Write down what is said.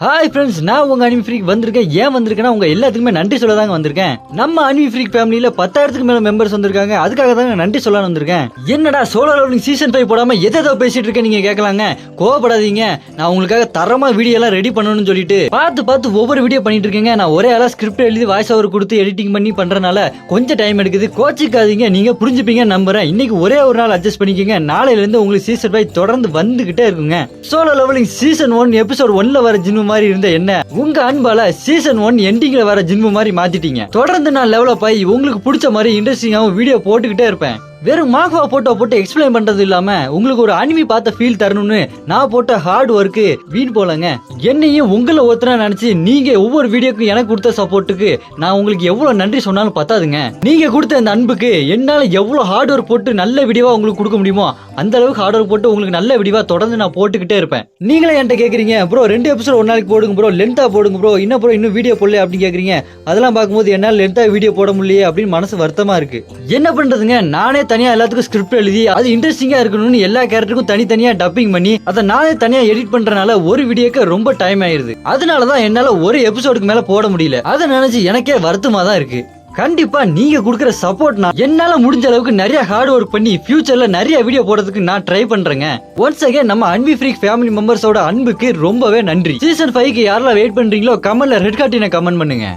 Hi friends, நான் உங்க anime freak வந்திருக்கேன். ஏன் வந்திருக்கேன்னா உங்க எல்லாத்துக்குமே நன்றி சொல்ல தாங்க வந்திருக்கேன். நம்ம அனிமி ஃப்ரீக் ஃபேமிலியில 10,000க்கு மேல மெம்பர்ஸ் வந்திருக்காங்க. அதுக்காக தாங்க நன்றி சொல்ல வந்திருக்கேன். என்னடா சோலோ லெவலிங் சீசன் 5 போடாம எதோ பேசிட்டு இருக்கேன் நீங்க கேட்கலாங்க. கோவப்படாதீங்க, நான் உங்களுக்காக தரமா வீடியோ எல்லாம் ரெடி பண்ணணும்னு சொல்லிட்டு பார்த்து ஒவ்வொரு வீடியோ பண்ணிட்டு இருக்கேங்க. நான் ஒரே ஆளா ஸ்கிரிப்ட் எழுதி வாய்ஸ் ஓவர் கொடுத்து எடிட்டிங் பண்ணி பண்றதுனால கொஞ்சம் டைம் எடுக்குது. கோச்சிக்காதீங்க, நீங்க புரிஞ்சுப்பீங்க நம்புறேன். இன்னைக்கு ஒரே ஒரு நாள் அட்ஜஸ்ட் பண்ணிக்கங்க. நாளையில இருந்து உங்களுக்கு சீசன் 5 தொடர்ந்து வந்துகிட்டே இருக்குங்க. சோலோ லெவலிங் சீசன் 1 எபிசோட் 1ல வர ஜின்மு மாதிரி இருந்த என்ன உங்க அன்பால சீசன் 1 எண்டிங்ல வர ஜின்மு மாதிரி மாத்திட்டீங்க. தொடர்ந்து நான் லெவலப் ஆகி உங்களுக்கு பிடிச்ச மாதிரி இன்ட்ரெஸ்டிங்காவும் வீடியோ போட்டுக்கிட்டே இருப்பேன். வெறும் மார்க்வா போட்டு எக்ஸ்பிளைன் பண்றது இல்லாம உங்களுக்கு ஒரு அனிமி பார்த்த ஃபீல் தரணும்னு நான் போட்ட ஹார்ட் ஒர்க்கு வீண் போலங்க. என்னையும் உங்களை ஒருத்தரா நினைச்சு நீங்க ஒவ்வொரு வீடியோக்கும் எனக்கு கொடுத்த சப்போர்ட்டுக்கு நான் உங்களுக்கு எவ்வளவு நன்றி சொன்னாலும் பத்தாதுங்க. நீங்க கொடுத்த இந்த அன்புக்கு என்னால எவ்வளவு ஹார்ட் ஒர்க் போட்டு நல்ல வீடியோவா உங்களுக்கு கொடுக்க முடியுமோ அந்த அளவுக்கு ஹார்ட் ஒர்க் போட்டு உங்களுக்கு நல்ல வீடியோவா தொடர்ந்து நான் போட்டுக்கிட்டே இருப்பேன். நீங்களே என்கிட்ட கேக்குறீங்க, ப்ரோ 2 எபிசோட் ஒரு நாளைக்கு போடுங்க ப்ரோ, லென்த்தா போடுங்க ப்ரோ, இன்னும் வீடியோ போடல அப்படின்னு கேக்குறீங்க. அதெல்லாம் பார்க்கும்போது என்னால லென்த்தா வீடியோ போட முடியல அப்படின்னு மனசு வருத்தமா இருக்கு. என்ன பண்றதுங்க, நானே தனியா எல்லாத்துக்கும் ஸ்கிரிப்ட் எழுதி அது இன்ட்ரெஸ்டிங்கா இருக்கணும்னு எல்லா கேரக்டருக்கும் தனித்தனியா டப்பிங் பண்ணி அதை நானே தனியா எடிட் பண்றதுனால ஒரு வீடியோக்கு ரொம்ப டைம் ஆயிருது. அதனாலதான் என்னால ஒரு எபிசோடுக்கு மேல போட முடியல. அதை நினைச்சு எனக்கே வருத்தமா தான் இருக்கு. கண்டிப்பா நீங்க கொடுக்குற சப்போர்ட்னா என்னால முடிஞ்ச அளவுக்கு நிறைய ஹார்ட் ஒர்க் பண்ணி ஃபியூச்சர்ல நிறைய வீடியோ போடுறதுக்கு நான் ட்ரை பண்றேங்க. ஒன்ஸ் அகைன் நம்ம அனிமி ஃப்ரீக் ஃபேமிலி மெம்பர்ஸோட அன்புக்கு ரொம்பவே நன்றி. சீசன் 5க்கு யாரெல்லாம் வெயிட் பண்றீங்களோ கமெண்ட்ல ரெட் கார்டினை கமெண்ட் பண்ணுங்க.